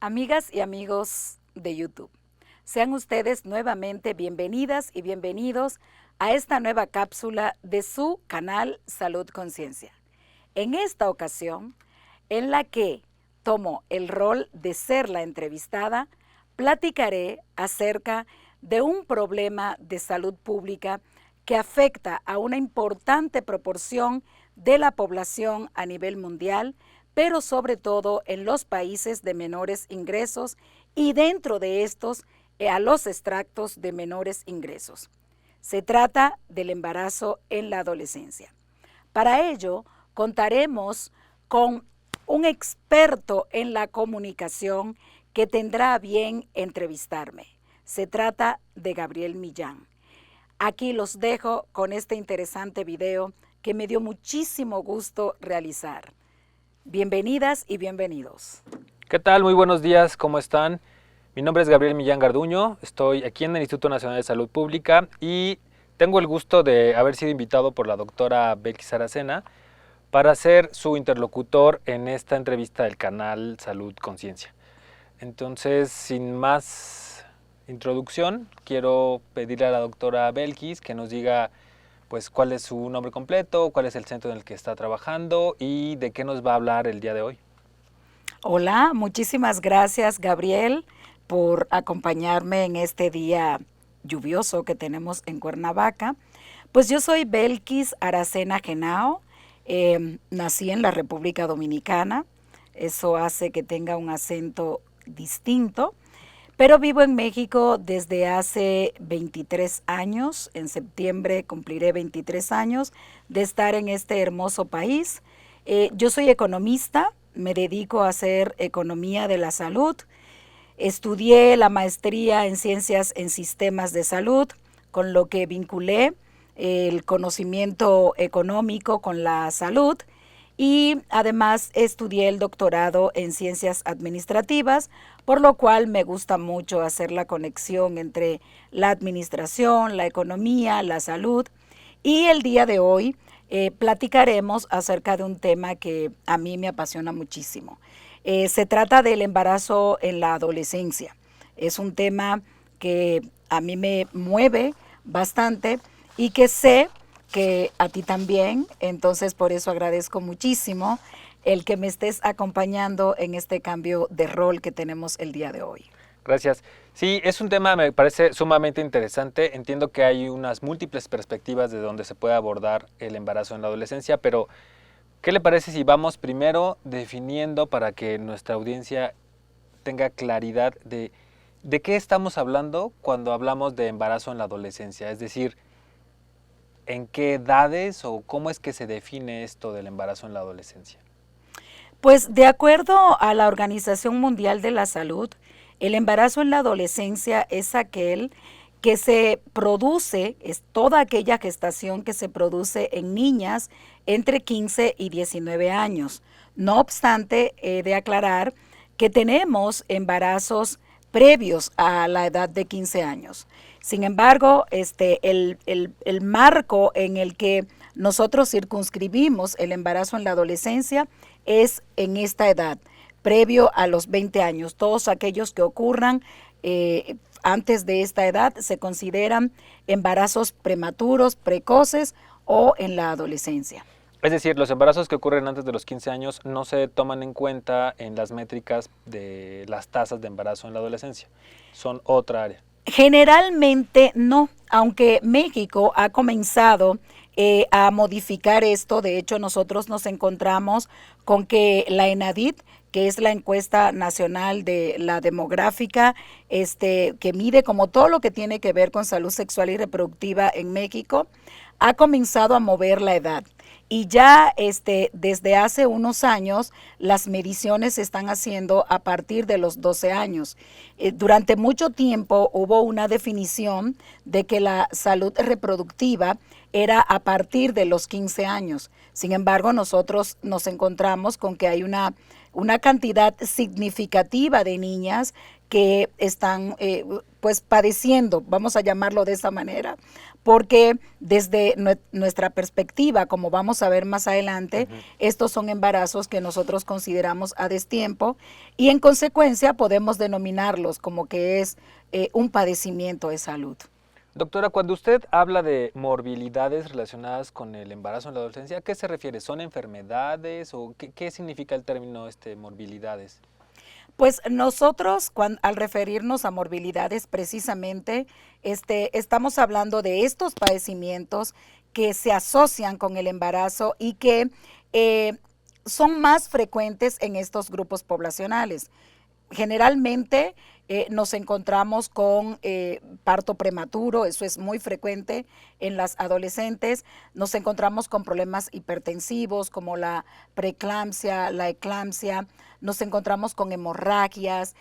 Amigas y amigos de YouTube, sean ustedes nuevamente bienvenidas y bienvenidos a esta nueva cápsula de su canal Salud Conciencia. En esta ocasión, en la que tomo el rol de ser la entrevistada, platicaré acerca de un problema de salud pública que afecta a una importante proporción de la población a nivel mundial, pero sobre todo en los países de menores ingresos y dentro de estos a los extractos de menores ingresos. Se trata del embarazo en la adolescencia. Para ello, contaremos con un experto en la comunicación que tendrá a bien entrevistarme. Se trata de Gabriel Millán. Aquí los dejo con este interesante video que me dio muchísimo gusto realizar. Bienvenidas y bienvenidos. ¿Qué tal? Muy buenos días, ¿cómo están? Mi nombre es Gabriel Millán Garduño, estoy aquí en el Instituto Nacional de Salud Pública y tengo el gusto de haber sido invitado por la doctora Belkis Aracena para ser su interlocutor en esta entrevista del canal Salud Conciencia. Entonces, sin más introducción, quiero pedirle a la doctora Belkis que nos diga pues cuál es su nombre completo, cuál es el centro en el que está trabajando y de qué nos va a hablar el día de hoy. Hola, muchísimas gracias Gabriel por acompañarme en este día lluvioso que tenemos en Cuernavaca. Pues yo soy Belkis Aracena Genao, nací en la República Dominicana, eso hace que tenga un acento distinto. Pero vivo en México desde hace 23 años, en septiembre cumpliré 23 años de estar en este hermoso país. Yo soy economista, me dedico a hacer economía de la salud, estudié la maestría en ciencias en sistemas de salud, con lo que vinculé el conocimiento económico con la salud. Y además estudié el doctorado en ciencias administrativas, por lo cual me gusta mucho hacer la conexión entre la administración, la economía, la salud. Y el día de hoy platicaremos acerca de un tema que a mí me apasiona muchísimo. Se trata del embarazo en la adolescencia. Es un tema que a mí me mueve bastante y que sé que a ti también, entonces por eso agradezco muchísimo el que me estés acompañando en este cambio de rol que tenemos el día de hoy. Gracias. Sí, es un tema me parece sumamente interesante. Entiendo que hay unas múltiples perspectivas de donde se puede abordar el embarazo en la adolescencia, pero ¿qué le parece si vamos primero definiendo para que nuestra audiencia tenga claridad de qué estamos hablando cuando hablamos de embarazo en la adolescencia? Es decir, ¿en qué edades o cómo es que se define esto del embarazo en la adolescencia? Pues de acuerdo a la Organización Mundial de la Salud, el embarazo en la adolescencia es aquel que se produce, es toda aquella gestación que se produce en niñas entre 15 y 19 años. No obstante, he de aclarar que tenemos embarazos previos a la edad de 15 años. Sin embargo, el marco en el que nosotros circunscribimos el embarazo en la adolescencia es en esta edad, previo a los 20 años. Todos aquellos que ocurran antes de esta edad se consideran embarazos prematuros, precoces o en la adolescencia. Es decir, los embarazos que ocurren antes de los 15 años no se toman en cuenta en las métricas de las tasas de embarazo en la adolescencia. Son otra área. Generalmente no, aunque México ha comenzado a modificar esto. De hecho, nosotros nos encontramos con que la ENADIT, que es la encuesta nacional de la demográfica, que mide como todo lo que tiene que ver con salud sexual y reproductiva en México, ha comenzado a mover la edad. Y ya desde hace unos años las mediciones se están haciendo a partir de los 12 años. Durante mucho tiempo hubo una definición de que la salud reproductiva era a partir de los 15 años. Sin embargo, nosotros nos encontramos con que hay una cantidad significativa de niñas que están pues padeciendo, vamos a llamarlo de esa manera, porque desde nuestra perspectiva, como vamos a ver más adelante, estos son embarazos que nosotros consideramos a destiempo y en consecuencia podemos denominarlos como que es un padecimiento de salud. Doctora, cuando usted habla de morbilidades relacionadas con el embarazo en la adolescencia, ¿a qué se refiere? ¿Son enfermedades o qué significa el término morbilidades? Pues nosotros, al referirnos a morbilidades precisamente, estamos hablando de estos padecimientos que se asocian con el embarazo y que son más frecuentes en estos grupos poblacionales. Generalmente nos encontramos con parto prematuro, eso es muy frecuente en las adolescentes. Nos encontramos con problemas hipertensivos como la preeclampsia, la eclampsia. Nos encontramos con hemorragias,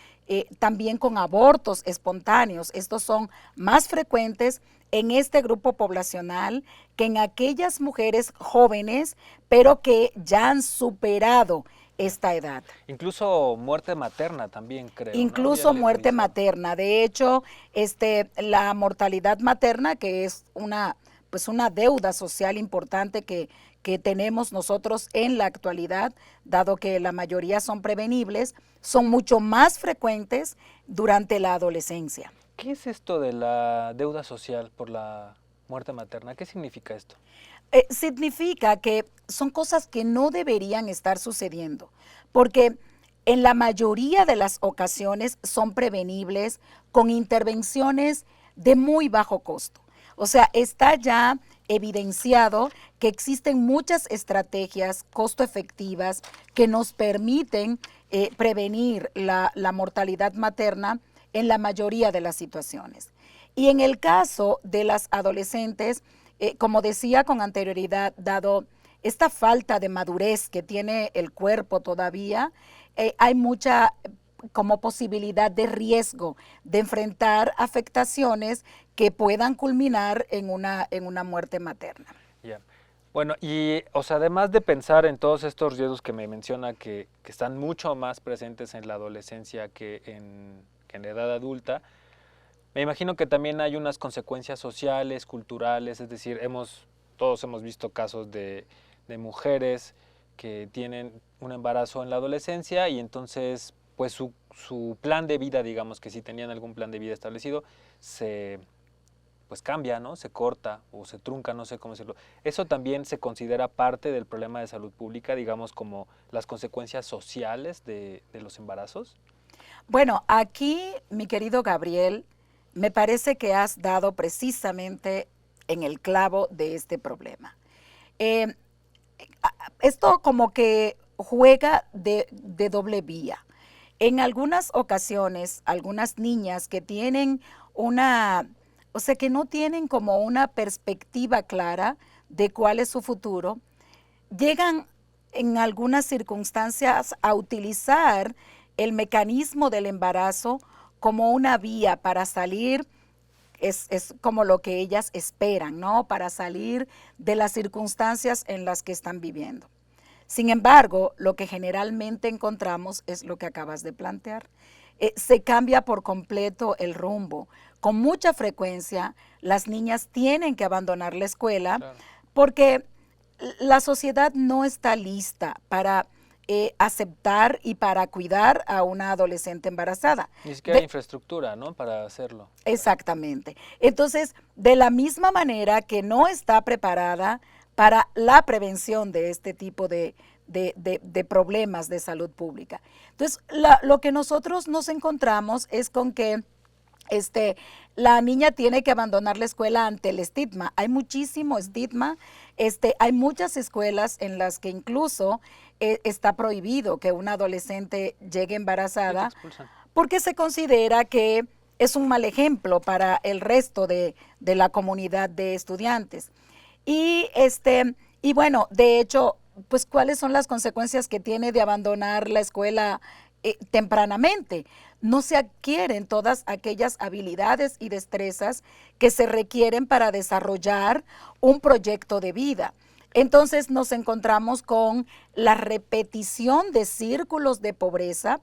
también con abortos espontáneos. Estos son más frecuentes en este grupo poblacional que en aquellas mujeres jóvenes, pero que ya han superado esta edad. Incluso muerte materna también, creo, Incluso ¿no? muerte materna. De hecho, la mortalidad materna, que es pues una deuda social importante que tenemos nosotros en la actualidad, dado que la mayoría son prevenibles, son mucho más frecuentes durante la adolescencia. ¿Qué es esto de la deuda social por la muerte materna? ¿Qué significa esto? Significa que son cosas que no deberían estar sucediendo, porque en la mayoría de las ocasiones son prevenibles con intervenciones de muy bajo costo. O sea, está ya evidenciado que existen muchas estrategias costo efectivas que nos permiten prevenir la mortalidad materna en la mayoría de las situaciones. Y en el caso de las adolescentes, como decía con anterioridad, dado esta falta de madurez que tiene el cuerpo todavía, hay mucha como posibilidad de riesgo de enfrentar afectaciones que puedan culminar en una muerte materna. Yeah. Bueno, y o sea, además de pensar en todos estos riesgos que me menciona que están mucho más presentes en la adolescencia que en la edad adulta, me imagino que también hay unas consecuencias sociales, culturales, es decir, todos hemos visto casos de mujeres que tienen un embarazo en la adolescencia y entonces pues su plan de vida, digamos que si tenían algún plan de vida establecido, pues cambia, ¿no? Se corta o se trunca, no sé cómo decirlo. ¿Eso también se considera parte del problema de salud pública, digamos, como las consecuencias sociales de los embarazos? Bueno, aquí, mi querido Gabriel, me parece que has dado precisamente en el clavo de este problema. Esto como que juega de doble vía. En algunas ocasiones, algunas niñas que tienen o sea, que no tienen como una perspectiva clara de cuál es su futuro, llegan en algunas circunstancias a utilizar el mecanismo del embarazo como una vía para salir, es como lo que ellas esperan, ¿no? Para salir de las circunstancias en las que están viviendo. Sin embargo, lo que generalmente encontramos es lo que acabas de plantear. Se cambia por completo el rumbo. Con mucha frecuencia, las niñas tienen que abandonar la escuela, claro, porque la sociedad no está lista para aceptar y para cuidar a una adolescente embarazada. Ni siquiera hay infraestructura, ¿no?, para hacerlo. Exactamente. Entonces, de la misma manera que no está preparada para la prevención de este tipo de problemas de salud pública. Entonces, lo que nosotros nos encontramos es con que la niña tiene que abandonar la escuela ante el estigma. Hay muchísimo estigma. Hay muchas escuelas en las que incluso está prohibido que una adolescente llegue embarazada porque se considera que es un mal ejemplo para el resto de la comunidad de estudiantes. Y bueno, de hecho, pues, ¿cuáles son las consecuencias que tiene de abandonar la escuela tempranamente? No se adquieren todas aquellas habilidades y destrezas que se requieren para desarrollar un proyecto de vida. Entonces nos encontramos con la repetición de círculos de pobreza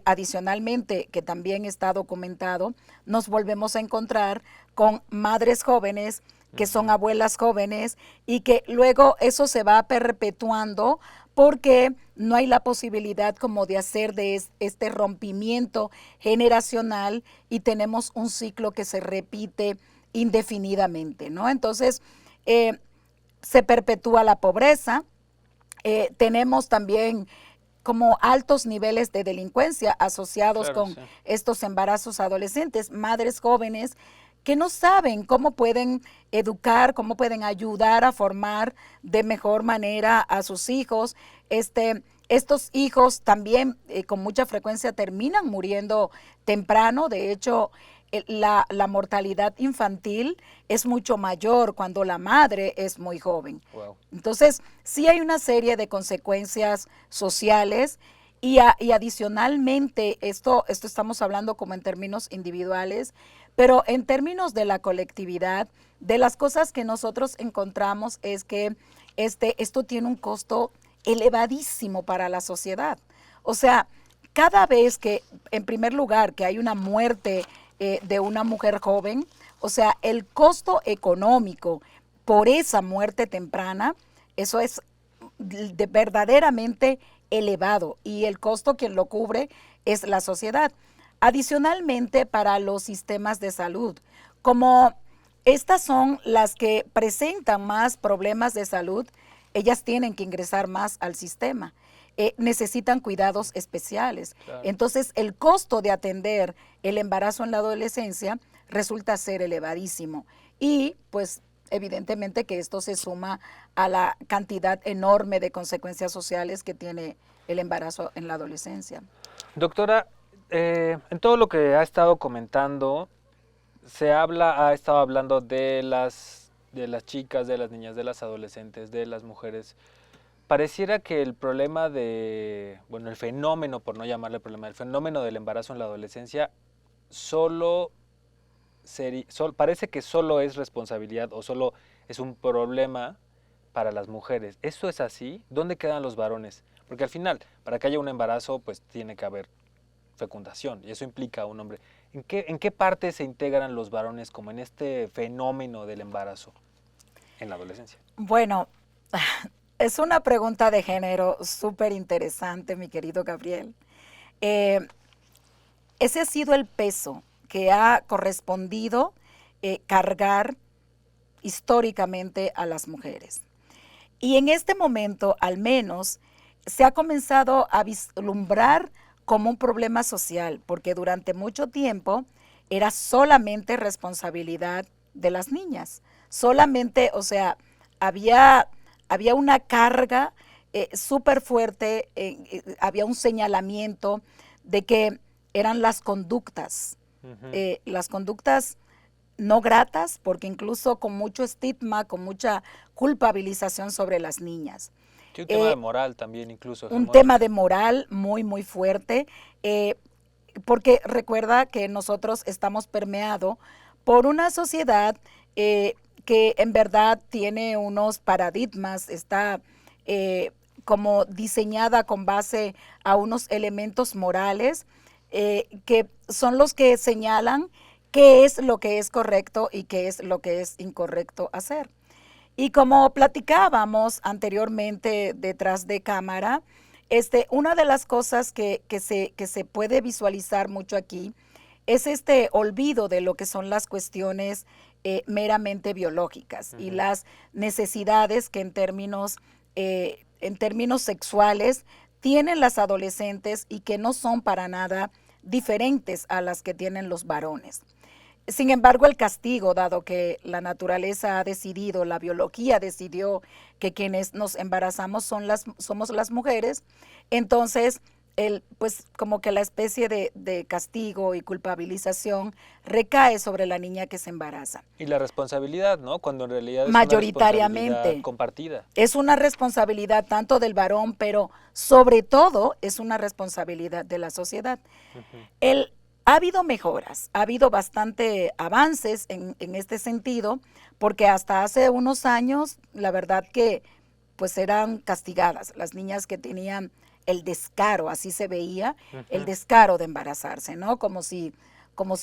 Adicionalmente, que también está documentado, nos volvemos a encontrar con madres jóvenes que son abuelas jóvenes y que luego eso se va perpetuando porque no hay la posibilidad como de hacer de este rompimiento generacional y tenemos un ciclo que se repite indefinidamente, ¿no? Entonces, se perpetúa la pobreza, tenemos también como altos niveles de delincuencia asociados Claro, con sí. estos embarazos adolescentes, madres jóvenes que no saben cómo pueden educar, cómo pueden ayudar a formar de mejor manera a sus hijos. Estos hijos también con mucha frecuencia terminan muriendo temprano. De hecho, la mortalidad infantil es mucho mayor cuando la madre es muy joven. Wow. Entonces, sí hay una serie de consecuencias sociales y adicionalmente, esto estamos hablando como en términos individuales, pero en términos de la colectividad, de las cosas que nosotros encontramos es que esto tiene un costo elevadísimo para la sociedad. O sea, cada vez que, en primer lugar, que hay una muerte de una mujer joven, o sea, el costo económico por esa muerte temprana, eso es verdaderamente elevado y el costo quien lo cubre es la sociedad. Adicionalmente, para los sistemas de salud, como estas son las que presentan más problemas de salud, ellas tienen que ingresar más al sistema. Necesitan cuidados especiales. Claro. Entonces, el costo de atender el embarazo en la adolescencia resulta ser elevadísimo. Y, pues, evidentemente que esto se suma a la cantidad enorme de consecuencias sociales que tiene el embarazo en la adolescencia. Doctora, en todo lo que ha estado comentando, ha estado hablando de las chicas, de las niñas, de las adolescentes, de las mujeres. Pareciera que el problema el fenómeno, por no llamarle problema, el fenómeno del embarazo en la adolescencia parece que solo es responsabilidad o solo es un problema para las mujeres. ¿Eso es así? ¿Dónde quedan los varones? Porque al final, para que haya un embarazo, pues tiene que haber fecundación y eso implica a un hombre. ¿En qué parte se integran los varones como en este fenómeno del embarazo en la adolescencia? Bueno, es una pregunta de género súper interesante, mi querido Gabriel. Ese ha sido el peso que ha correspondido cargar históricamente a las mujeres. Y en este momento, al menos, se ha comenzado a vislumbrar como un problema social, porque durante mucho tiempo era solamente responsabilidad de las niñas. Solamente, o sea, había una carga súper fuerte, había un señalamiento de que eran las conductas no gratas, porque incluso con mucho estigma, con mucha culpabilización sobre las niñas. Sí, un tema de moral también incluso. Un tema de moral muy, muy fuerte, porque recuerda que nosotros estamos permeados por una sociedad que en verdad tiene unos paradigmas, está como diseñada con base a unos elementos morales que son los que señalan qué es lo que es correcto y qué es lo que es incorrecto hacer. Y como platicábamos anteriormente detrás de cámara, una de las cosas que se puede visualizar mucho aquí es este olvido de lo que son las cuestiones meramente biológicas y las necesidades que en términos sexuales tienen las adolescentes y que no son para nada diferentes a las que tienen los varones. Sin embargo, el castigo, dado que la naturaleza ha decidido, la biología decidió que quienes nos embarazamos somos las mujeres, entonces, pues como que la especie de castigo y culpabilización recae sobre la niña que se embaraza. Y la responsabilidad, ¿no? Cuando en realidad es mayoritariamente una responsabilidad compartida. Es una responsabilidad tanto del varón, pero sobre todo es una responsabilidad de la sociedad. Ha habido mejoras, ha habido bastante avances en este sentido, porque hasta hace unos años, la verdad que pues eran castigadas las niñas que tenían el descaro, así se veía, el Ujú. descaro de embarazarse, ¿no? Como si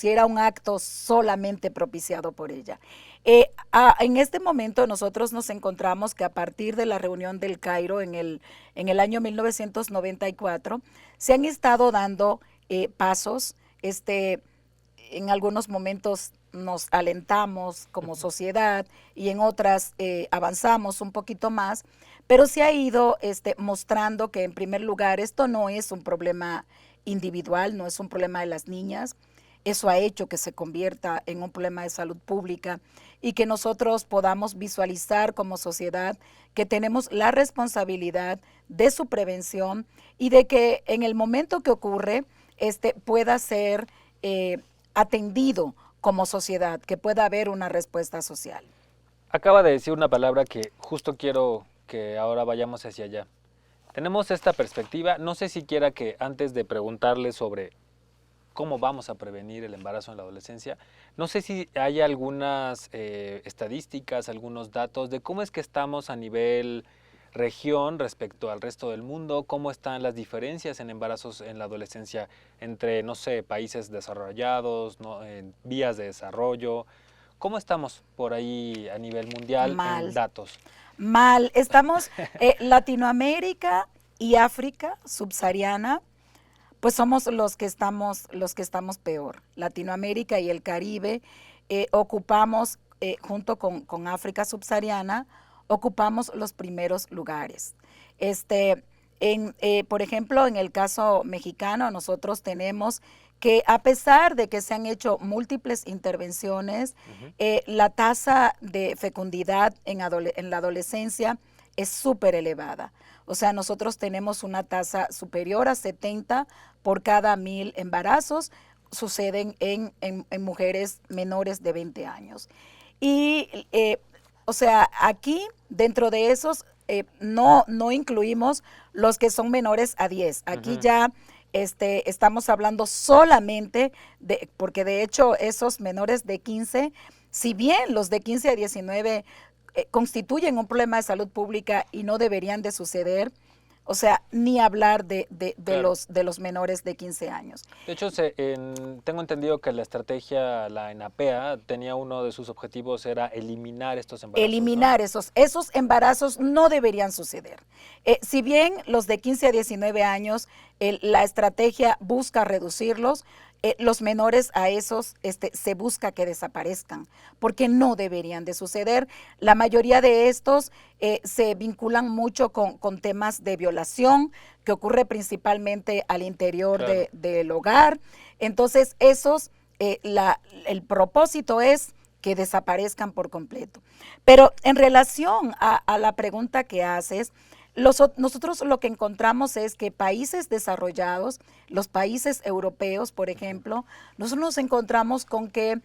era un acto solamente propiciado por ella. En este momento nosotros nos encontramos que a partir de la reunión del Cairo en el año 1994 se han estado dando pasos, en algunos momentos nos alentamos como sociedad y en otras avanzamos un poquito más, pero se ha ido mostrando que en primer lugar esto no es un problema individual, no es un problema de las niñas. Eso ha hecho que se convierta en un problema de salud pública y que nosotros podamos visualizar como sociedad que tenemos la responsabilidad de su prevención y de que en el momento que ocurre pueda ser atendido como sociedad, que pueda haber una respuesta social. Acaba de decir una palabra que justo quiero que ahora vayamos hacia allá. Tenemos esta perspectiva, no sé siquiera que antes de preguntarle sobre cómo vamos a prevenir el embarazo en la adolescencia, no sé si hay algunas estadísticas, algunos datos de cómo es que estamos a nivel región respecto al resto del mundo, cómo están las diferencias en embarazos en la adolescencia entre, no sé, países desarrollados, ¿no? En vías de desarrollo. ¿Cómo estamos por ahí a nivel mundial en Mal, datos? mal. Estamos, Latinoamérica y África subsahariana, pues somos los que estamos peor. Latinoamérica y el Caribe ocupamos, junto con África subsahariana, ocupamos los primeros lugares. Este, por ejemplo, en el caso mexicano, nosotros tenemos que a pesar de que se han hecho múltiples intervenciones, Ujú. la tasa de fecundidad en la adolescencia es súper elevada. O sea, nosotros tenemos una tasa superior a 70 por cada 1000 embarazos, suceden en mujeres menores de 20 años. Y, o sea, aquí, dentro de esos, no incluimos los que son menores a 10. Aquí Ujú. ya estamos hablando solamente de, porque de hecho esos menores de 15, si bien los de 15 a 19 constituyen un problema de salud pública y no deberían de suceder, o sea, ni hablar Claro. de los menores de 15 años. De hecho, tengo entendido que la estrategia, la ENAPEA, tenía uno de sus objetivos era eliminar estos embarazos, ¿no? Eliminar esos embarazos no deberían suceder. Si bien los de 15 a 19 años, la estrategia busca reducirlos, los menores a esos se busca que desaparezcan, porque no deberían de suceder. La mayoría de estos se vinculan mucho con temas de violación, que ocurre principalmente al interior Claro. del hogar. Entonces, el propósito es que desaparezcan por completo. Pero en relación a la pregunta que haces, nosotros lo que encontramos es que países desarrollados, los países europeos, por Ujú. ejemplo, nosotros nos encontramos con que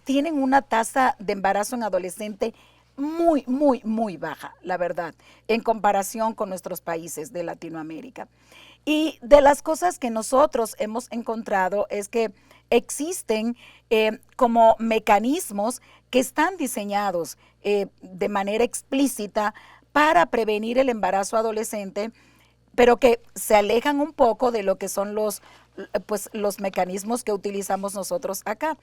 tienen una tasa de embarazo en adolescente muy, muy, muy baja, la verdad, en comparación con nuestros países de Latinoamérica. Y de las cosas que nosotros hemos encontrado es que existen como mecanismos que están diseñados de manera explícita para prevenir el embarazo adolescente, pero que se alejan un poco de lo que son pues, los mecanismos que utilizamos nosotros acá.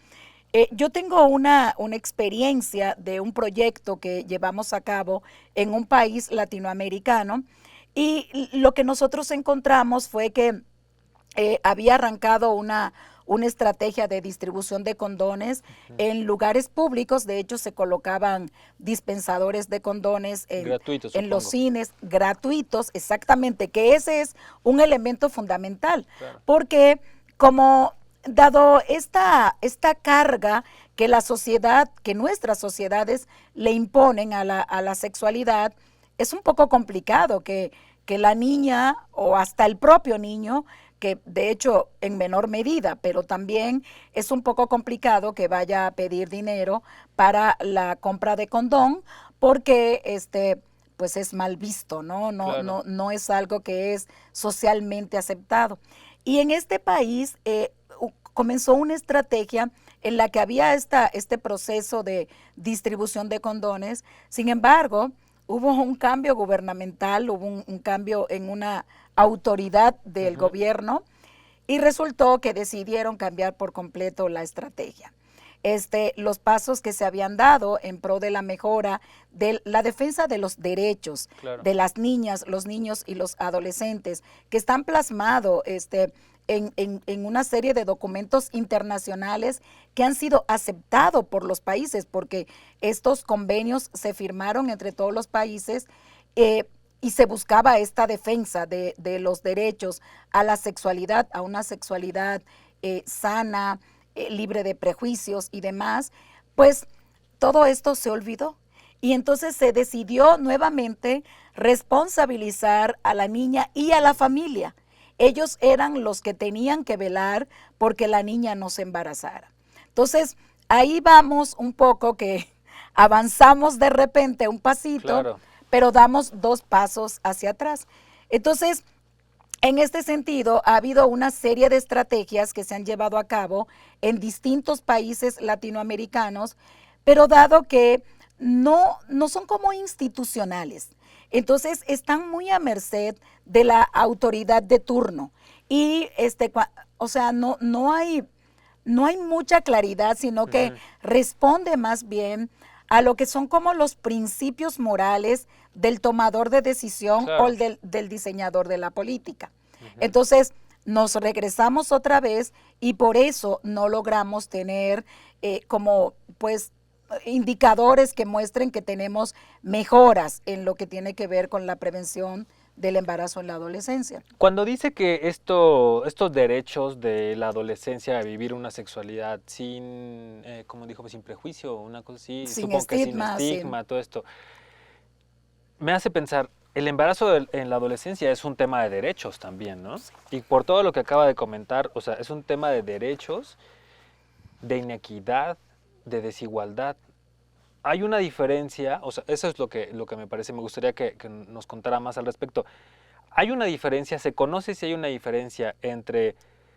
Yo tengo una experiencia de un proyecto que llevamos a cabo en un país latinoamericano y lo que nosotros encontramos fue que había arrancado una estrategia de distribución de condones Ujú. en lugares públicos. De hecho, se colocaban dispensadores de condones Gratuito, en los supongo. cines gratuitos, exactamente, que ese es un elemento fundamental, Claro. porque como dado esta carga que la sociedad, que nuestras sociedades le imponen a la sexualidad, es un poco complicado que la niña o hasta el propio niño, que de hecho en menor medida, pero también es un poco complicado que vaya a pedir dinero para la compra de condón, porque pues es mal visto, ¿no? Claro. No es algo que es socialmente aceptado. Y en este país comenzó una estrategia en la que había este proceso de distribución de condones. Sin embargo, hubo un cambio gubernamental, hubo un cambio en una autoridad del gobierno y resultó que decidieron cambiar por completo la estrategia. Los pasos que se habían dado en pro de la mejora de la defensa de los derechos Claro. de las niñas, los niños y los adolescentes, que están plasmados en una serie de documentos internacionales que han sido aceptados por los países, porque estos convenios se firmaron entre todos los países y se buscaba esta defensa de los derechos a la sexualidad, a una sexualidad sana, libre de prejuicios y demás. Pues todo esto se olvidó. Y entonces se decidió nuevamente responsabilizar a la niña y a la familia. Ellos eran los que tenían que velar porque la niña no se embarazara. Entonces, ahí vamos un poco que avanzamos de repente un pasito, Claro. pero damos 2 pasos hacia atrás. Entonces, en este sentido, ha habido una serie de estrategias que se han llevado a cabo en distintos países latinoamericanos, pero dado que no son como institucionales, entonces están muy a merced de la autoridad de turno. Y o sea, no hay mucha claridad, sino que responde más bien a lo que son como los principios morales del tomador de decisión, Claro. o del diseñador de la política. Entonces, nos regresamos otra vez y por eso no logramos tener como pues indicadores que muestren que tenemos mejoras en lo que tiene que ver con la prevención del embarazo en la adolescencia. Cuando dice que estos derechos de la adolescencia a vivir una sexualidad sin, como dijo, sin prejuicio, una cosa así, Sin supongo que sin estigma, sí. estigma, todo esto, me hace pensar, el embarazo en la adolescencia es un tema de derechos también, ¿no? Y por todo lo que acaba de comentar, o sea, es un tema de derechos, de inequidad, de desigualdad. Hay una diferencia, o sea, eso es lo que me parece, me gustaría que nos contara más al respecto. ¿Hay una diferencia, se conoce si hay una diferencia entre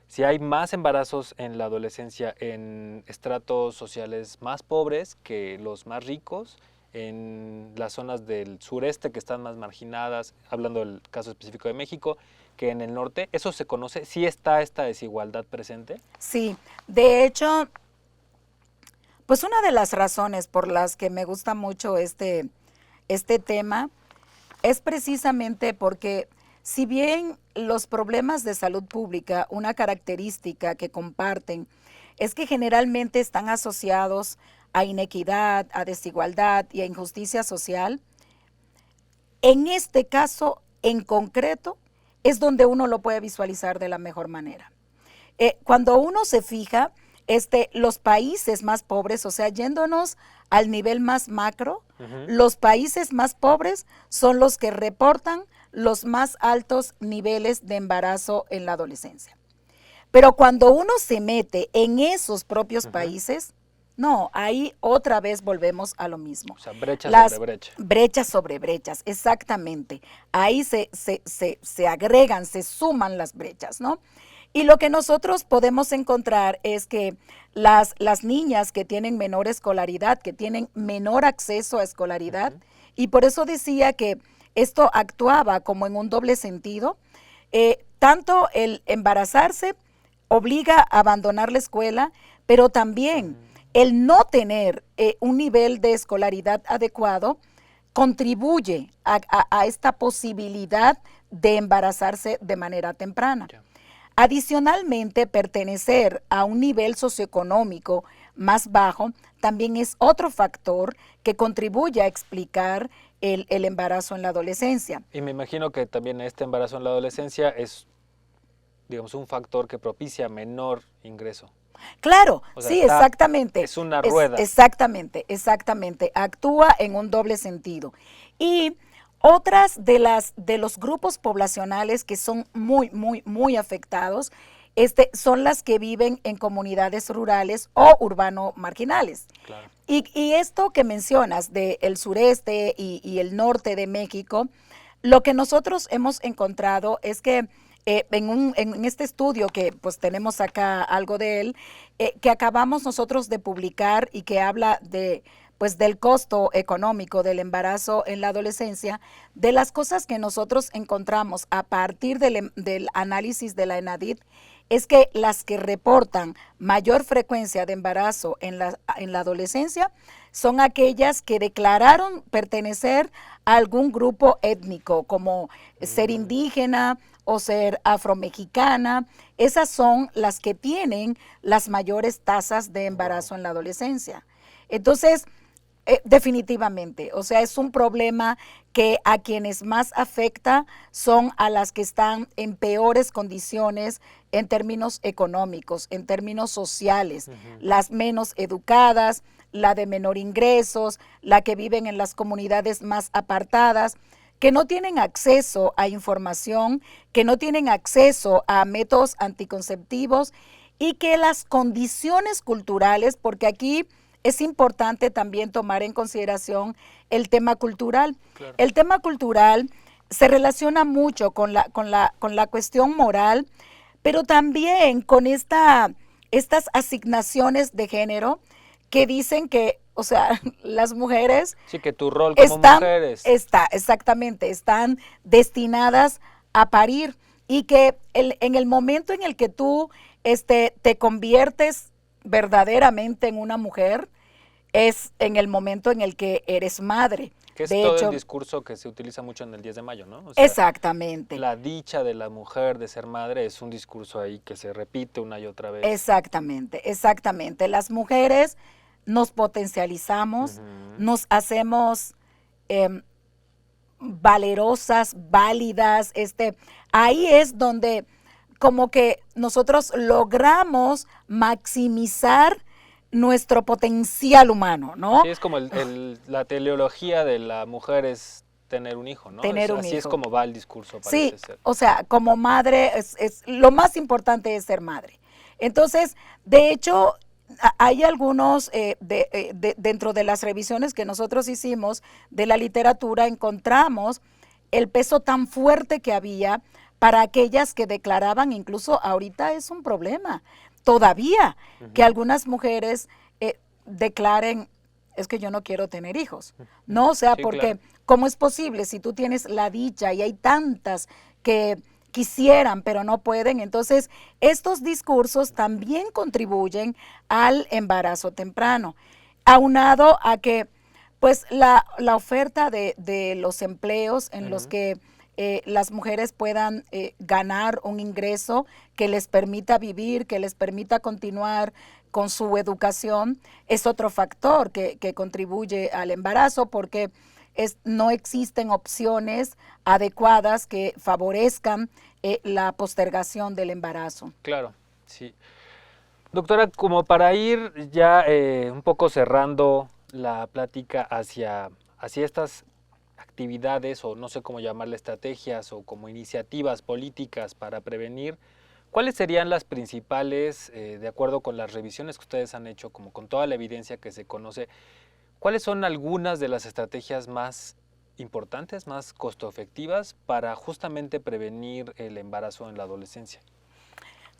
si hay más embarazos en la adolescencia en estratos sociales más pobres que los más ricos, en las zonas del sureste que están más marginadas, hablando del caso específico de México, que en el norte? ¿Eso se conoce? ¿Sí está esta desigualdad presente? Sí, de hecho, pues una de las razones por las que me gusta mucho este tema es precisamente porque si bien los problemas de salud pública, una característica que comparten es que generalmente están asociados a inequidad, a desigualdad y a injusticia social, en este caso en concreto es donde uno lo puede visualizar de la mejor manera. Cuando uno se fija, los países más pobres, o sea, yéndonos al nivel más macro, los países más pobres son los que reportan los más altos niveles de embarazo en la adolescencia. Pero cuando uno se mete en esos propios países, no, ahí otra vez volvemos a lo mismo. O sea, brecha Las sobre brecha. brechas sobre brechas, exactamente. Ahí se agregan, se suman las brechas, ¿no? Y lo que nosotros podemos encontrar es que las niñas que tienen menor escolaridad, que tienen menor acceso a escolaridad, y por eso decía que esto actuaba como en un doble sentido, tanto el embarazarse obliga a abandonar la escuela, pero también el no tener un nivel de escolaridad adecuado contribuye a esta posibilidad de embarazarse de manera temprana. Ya. Adicionalmente, pertenecer a un nivel socioeconómico más bajo también es otro factor que contribuye a explicar el embarazo en la adolescencia. Y me imagino que también este embarazo en la adolescencia es, digamos, un factor que propicia menor ingreso. Claro, O sea, sí, exactamente. Es una rueda. Exactamente. Actúa en un doble sentido. Y otras de los grupos poblacionales que son muy afectados, son las que viven en comunidades rurales o urbano marginales. Claro. Y esto que mencionas del sureste y el norte de México, lo que nosotros hemos encontrado es que en este estudio que pues tenemos acá algo de él, que acabamos nosotros de publicar y que habla de pues del costo económico del embarazo en la adolescencia, de las cosas que nosotros encontramos a partir del análisis de la ENADIT, es que las que reportan mayor frecuencia de embarazo en la adolescencia son aquellas que declararon pertenecer a algún grupo étnico, como ser indígena o ser afromexicana. Esas son las que tienen las mayores tasas de embarazo en la adolescencia. Entonces, definitivamente, o sea, es un problema que a quienes más afecta son a las que están en peores condiciones en términos económicos, en términos sociales, las menos educadas, la de menor ingresos, la que viven en las comunidades más apartadas, que no tienen acceso a información, que no tienen acceso a métodos anticonceptivos y que las condiciones culturales, porque aquí es importante también tomar en consideración el tema cultural. Claro. El tema cultural se relaciona mucho con la cuestión moral, pero también con estas asignaciones de género que dicen que, o sea, las mujeres... Sí, que tu rol como mujeres... Exactamente, están destinadas a parir y que en el momento en el que tú te conviertes verdaderamente en una mujer, es en el momento en el que eres madre. Que es todo el discurso que se utiliza mucho en el 10 de mayo, ¿no? O sea, exactamente. La dicha de la mujer de ser madre es un discurso ahí que se repite una y otra vez. Exactamente, exactamente. Las mujeres nos potencializamos, nos hacemos valerosas, válidas. Ahí es donde como que nosotros logramos maximizar nuestro potencial humano, ¿no? Sí, es como la teleología de la mujer es tener un hijo, ¿no? Tener un así hijo. Es como va el discurso, parece ser. O sea, como madre, lo más importante es ser madre. Entonces, de hecho, hay algunos, dentro de las revisiones que nosotros hicimos de la literatura, encontramos el peso tan fuerte que había para aquellas que declaraban, incluso ahorita es un problema, todavía, que algunas mujeres declaren, es que yo no quiero tener hijos, ¿no? O sea, sí, porque claro. ¿Cómo es posible si tú tienes la dicha y hay tantas que quisieran pero no pueden? Entonces, estos discursos también contribuyen al embarazo temprano, aunado a que pues la oferta de los empleos en los que las mujeres puedan ganar un ingreso que les permita vivir, que les permita continuar con su educación, es otro factor que contribuye al embarazo, porque no existen opciones adecuadas que favorezcan la postergación del embarazo. Claro, sí. Doctora, como para ir ya un poco cerrando la plática hacia estas actividades, o no sé cómo llamarle, estrategias o como iniciativas políticas para prevenir, ¿cuáles serían las principales, de acuerdo con las revisiones que ustedes han hecho, como con toda la evidencia que se conoce, cuáles son algunas de las estrategias más importantes, más costo efectivas para justamente prevenir el embarazo en la adolescencia?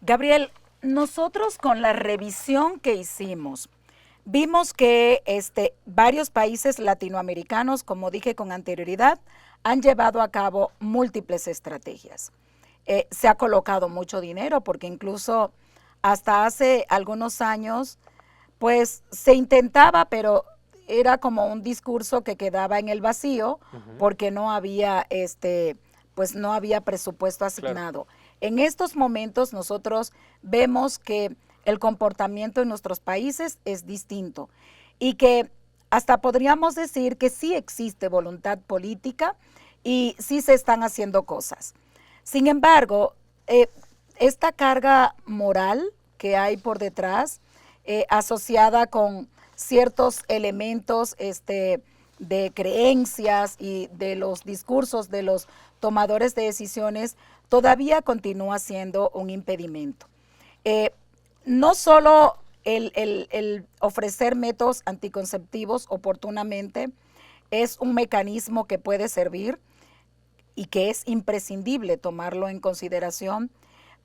Gabriel, nosotros con la revisión que hicimos, vimos que varios países latinoamericanos, como dije con anterioridad, han llevado a cabo múltiples estrategias. Se ha colocado mucho dinero porque incluso hasta hace algunos años, pues se intentaba, pero era como un discurso que quedaba en el vacío porque no había, pues no había presupuesto asignado. Claro. En estos momentos nosotros vemos que el comportamiento en nuestros países es distinto y que hasta podríamos decir que sí existe voluntad política y sí se están haciendo cosas. Sin embargo, esta carga moral que hay por detrás, asociada con ciertos elementos de creencias y de los discursos de los tomadores de decisiones, todavía continúa siendo un impedimento. No solo el ofrecer métodos anticonceptivos oportunamente es un mecanismo que puede servir y que es imprescindible tomarlo en consideración,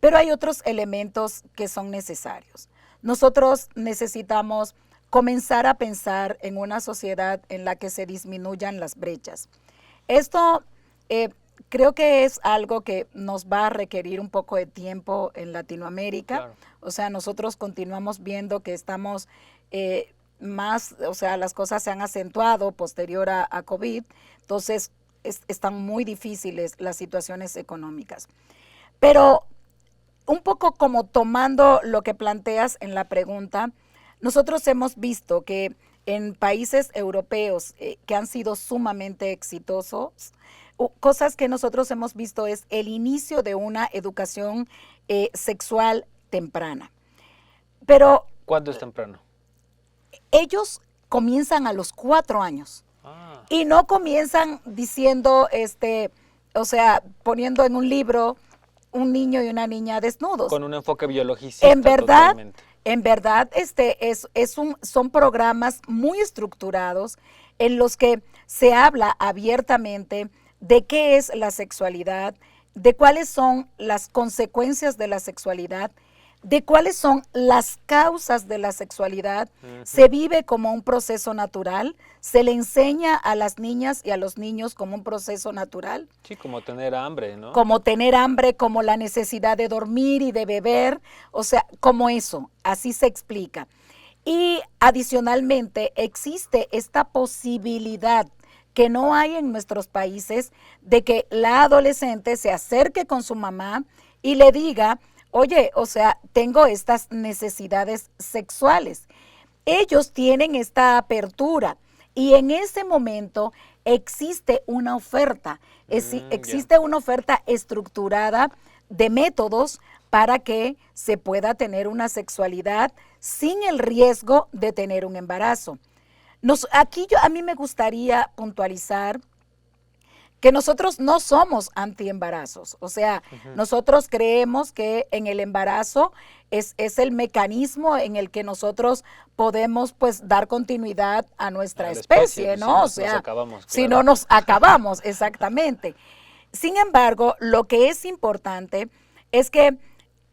pero hay otros elementos que son necesarios. Nosotros necesitamos comenzar a pensar en una sociedad en la que se disminuyan las brechas. Esto creo que es algo que nos va a requerir un poco de tiempo en Latinoamérica. Claro. O sea, nosotros continuamos viendo que estamos más, o sea, las cosas se han acentuado posterior a COVID, entonces están muy difíciles las situaciones económicas. Pero un poco como tomando lo que planteas en la pregunta, nosotros hemos visto que en países europeos que han sido sumamente exitosos, cosas que nosotros hemos visto es el inicio de una educación sexual temprana. Pero ¿Cuándo es temprano? ellos comienzan a los 4 años Ah, y no comienzan diciendo, o sea, poniendo en un libro un niño y una niña desnudos. con un enfoque biologicista En verdad, totalmente. en verdad, son programas muy estructurados en los que se habla abiertamente de qué es la sexualidad, de cuáles son las consecuencias de la sexualidad, de cuáles son las causas de la sexualidad. Se vive como un proceso natural, se le enseña a las niñas y a los niños como un proceso natural, Sí, como tener hambre, ¿no? como tener hambre, como la necesidad de dormir y de beber, o sea, como eso, así se explica. Y adicionalmente existe esta posibilidad que no hay en nuestros países de que la adolescente se acerque con su mamá y le diga, oye, o sea, tengo estas necesidades sexuales. Ellos tienen esta apertura y en ese momento existe una oferta, existe una oferta estructurada de métodos para que se pueda tener una sexualidad sin el riesgo de tener un embarazo. Aquí a mí me gustaría puntualizar que nosotros no somos antiembarazos, o sea, nosotros creemos que en el embarazo es el mecanismo en el que nosotros podemos pues dar continuidad a nuestra A la especie, ¿no? O si nos sea, acabamos, si claro. no nos acabamos, exactamente. Sin embargo, lo que es importante es que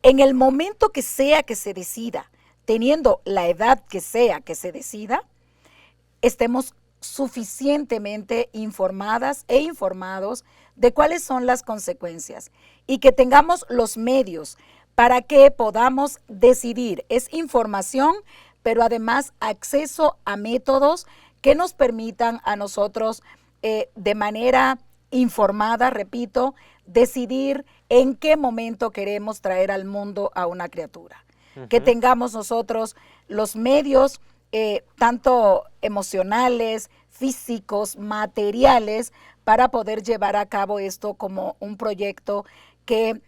en el momento que sea que se decida, teniendo la edad que sea que se decida, estemos suficientemente informadas e informados de cuáles son las consecuencias y que tengamos los medios para que podamos decidir. Es información, pero además acceso a métodos que nos permitan a nosotros de manera informada, repito, decidir en qué momento queremos traer al mundo a una criatura. Que tengamos nosotros los medios tanto emocionales, físicos, materiales, para poder llevar a cabo esto como un proyecto que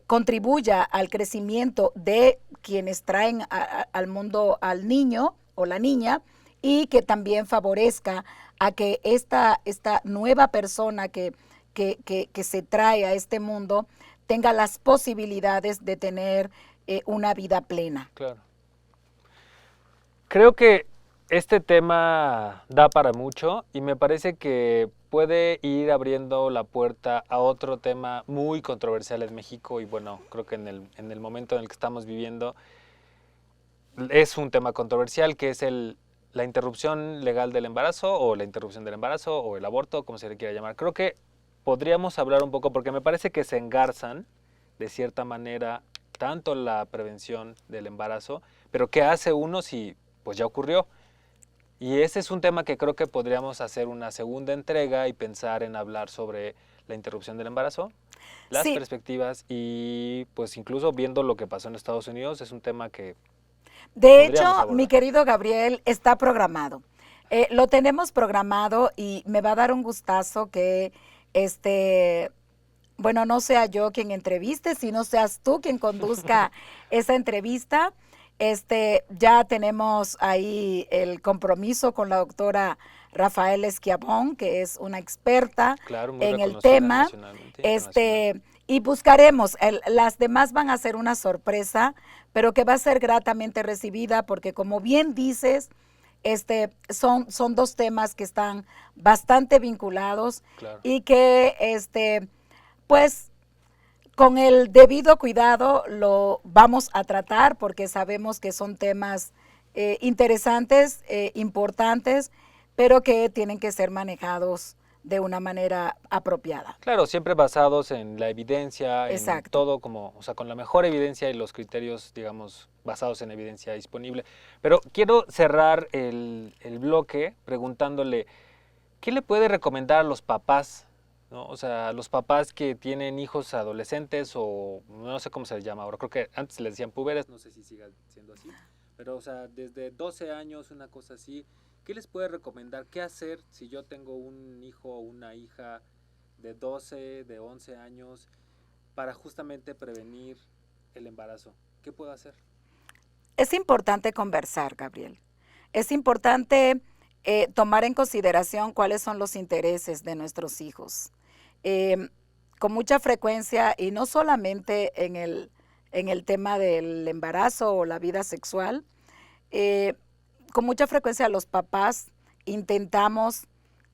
contribuya al crecimiento de quienes traen al mundo al niño o la niña y que también favorezca a que esta nueva persona que se trae a este mundo tenga las posibilidades de tener una vida plena. Claro. Creo que este tema da para mucho y me parece que puede ir abriendo la puerta a otro tema muy controversial en México y bueno, creo que en el momento en el que estamos viviendo es un tema controversial que es la interrupción legal del embarazo o la interrupción del embarazo o el aborto, como se le quiera llamar. Creo que podríamos hablar un poco porque me parece que se engarzan de cierta manera tanto la prevención del embarazo, pero ¿qué hace uno si pues ya ocurrió? Y ese es un tema que creo que podríamos hacer una segunda entrega y pensar en hablar sobre la interrupción del embarazo, las Sí. perspectivas y pues incluso viendo lo que pasó en Estados Unidos, es un tema que De podríamos hecho, abordar. mi querido Gabriel, está programado. Lo tenemos programado y me va a dar un gustazo que bueno, no sea yo quien entreviste, sino seas tú quien conduzca esa entrevista. Ya tenemos ahí el compromiso con la doctora Rafael Esquiabón, que es una experta Claro, muy en el reconocida tema. nacionalmente, internacionalmente. Y buscaremos, las demás van a ser una sorpresa, pero que va a ser gratamente recibida porque como bien dices, son dos temas que están bastante vinculados Claro. y que pues con el debido cuidado lo vamos a tratar porque sabemos que son temas interesantes, importantes, pero que tienen que ser manejados de una manera apropiada. Claro, siempre basados en la evidencia, en Exacto. todo como, o sea, con la mejor evidencia y los criterios, digamos, basados en evidencia disponible. Pero quiero cerrar el bloque preguntándole, ¿qué le puede recomendar a los papás? ¿No? O sea, los papás que tienen hijos adolescentes o no sé cómo se les llama ahora, creo que antes les decían puberes, no sé si siga siendo así, pero o sea, desde 12 años, una cosa así, ¿qué les puede recomendar? ¿Qué hacer si yo tengo un hijo o una hija de 12, de 11 años para justamente prevenir el embarazo? ¿Qué puedo hacer? Es importante conversar, Gabriel. Es importante tomar en consideración cuáles son los intereses de nuestros hijos. Eh, con mucha frecuencia, y no solamente en el tema del embarazo o la vida sexual, eh, con mucha frecuencia los papás intentamos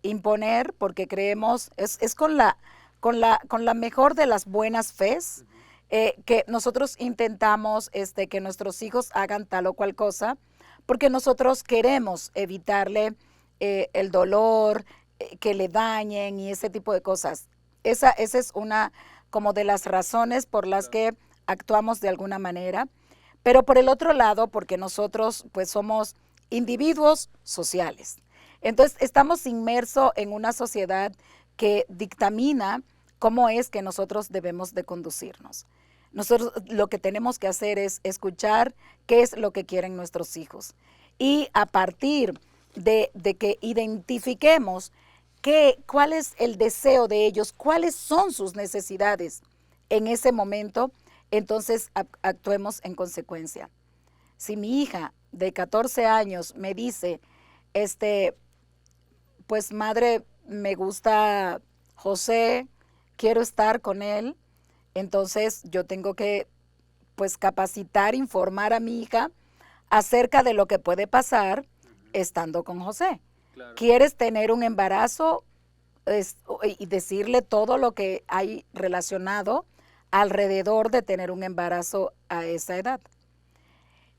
imponer porque creemos, es con la mejor de las buenas fes, que nosotros intentamos que nuestros hijos hagan tal o cual cosa, porque nosotros queremos evitarle el dolor, que le dañen y ese tipo de cosas. Esa es una como de las razones por las que actuamos de alguna manera. Pero por el otro lado, porque nosotros pues somos individuos sociales. Entonces estamos inmersos en una sociedad que dictamina cómo es que nosotros debemos de conducirnos. Nosotros lo que tenemos que hacer es escuchar qué es lo que quieren nuestros hijos. Y a partir de que identifiquemos cuál es el deseo de ellos, cuáles son sus necesidades en ese momento, entonces actuemos en consecuencia. Si mi hija de 14 años me dice, pues madre, me gusta José, quiero estar con él, entonces yo tengo que pues capacitar, informar a mi hija acerca de lo que puede pasar estando con José. Claro. ¿Quieres tener un embarazo? Y decirle todo lo que hay relacionado alrededor de tener un embarazo a esa edad.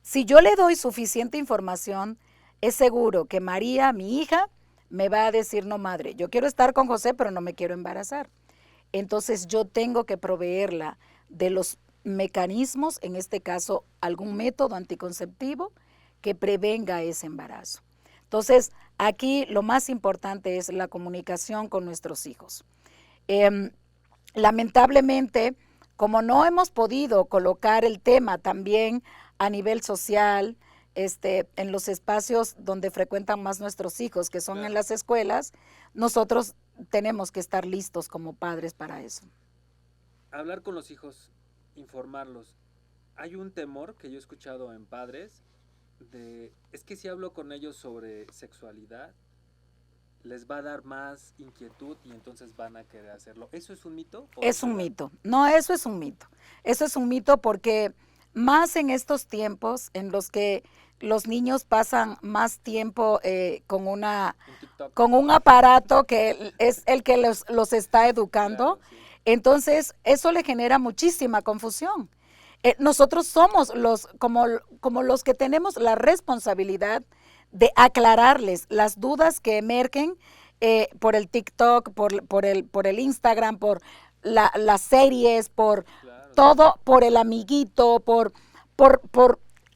Si yo le doy suficiente información, es seguro que María, mi hija, me va a decir, no madre, yo quiero estar con José, pero no me quiero embarazar. Entonces yo tengo que proveerla de los mecanismos, en este caso algún método anticonceptivo que prevenga ese embarazo. Entonces aquí lo más importante es la comunicación con nuestros hijos. Lamentablemente, como no hemos podido colocar el tema también a nivel social, en los espacios donde frecuentan más nuestros hijos, que son en las escuelas, nosotros tenemos que estar listos como padres para eso. Hablar con los hijos, informarlos. Hay un temor que yo he escuchado en padres es que si hablo con ellos sobre sexualidad, les va a dar más inquietud y entonces van a querer hacerlo. ¿Eso es un mito? Es un mito. No, eso es un mito. Eso es un mito porque más en estos tiempos en los que los niños pasan más tiempo con un aparato que es el que los está educando, claro, sí. Entonces eso le genera muchísima confusión. Nosotros somos como los que tenemos la responsabilidad de aclararles las dudas que emergen por el TikTok, por el Instagram, por las series, por claro, todo, por el amiguito, por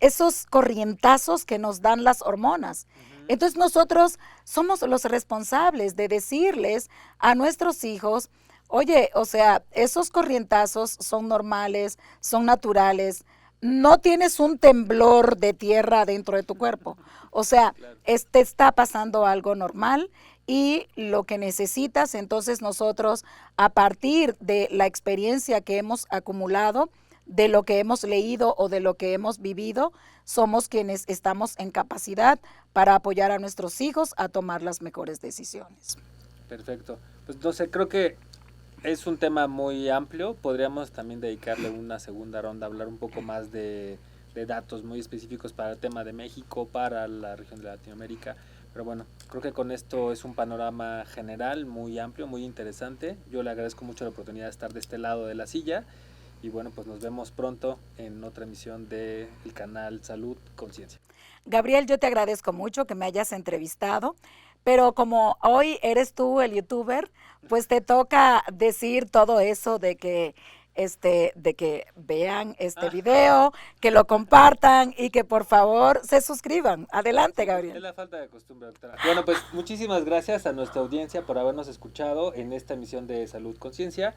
esos corrientazos que nos dan las hormonas. Entonces nosotros somos los responsables de decirles a nuestros hijos, oye, o sea, esos corrientazos son normales, son naturales, no tienes un temblor de tierra dentro de tu cuerpo. O sea, te está pasando algo normal y lo que necesitas, entonces nosotros, a partir de la experiencia que hemos acumulado, de lo que hemos leído o de lo que hemos vivido, somos quienes estamos en capacidad para apoyar a nuestros hijos a tomar las mejores decisiones. Perfecto. Pues no sé, creo que es un tema muy amplio. Podríamos también dedicarle una segunda ronda a hablar un poco más de datos muy específicos para el tema de México, para la región de Latinoamérica. Pero bueno, creo que con esto es un panorama general muy amplio, muy interesante. Yo le agradezco mucho la oportunidad de estar de este lado de la silla. Y bueno, pues nos vemos pronto en otra emisión del canal Salud Conciencia. Gabriel, yo te agradezco mucho que me hayas entrevistado, pero como hoy eres tú el youtuber, pues te toca decir todo eso de que vean este video, que lo compartan y que por favor se suscriban. Adelante, Sí, es Gabriel. la falta de costumbre, doctora. Bueno, pues muchísimas gracias a nuestra audiencia por habernos escuchado en esta emisión de Salud Conciencia.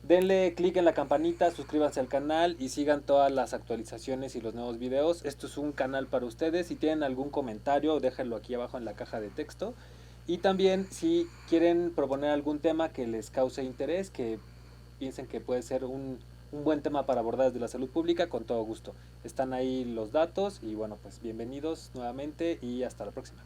Denle clic en la campanita, suscríbanse al canal y sigan todas las actualizaciones y los nuevos videos. Esto es un canal para ustedes. Si tienen algún comentario, déjenlo aquí abajo en la caja de texto. Y también si quieren proponer algún tema que les cause interés, que piensen que puede ser un buen tema para abordar desde la salud pública, con todo gusto. Están ahí los datos y bueno, pues bienvenidos nuevamente y hasta la próxima.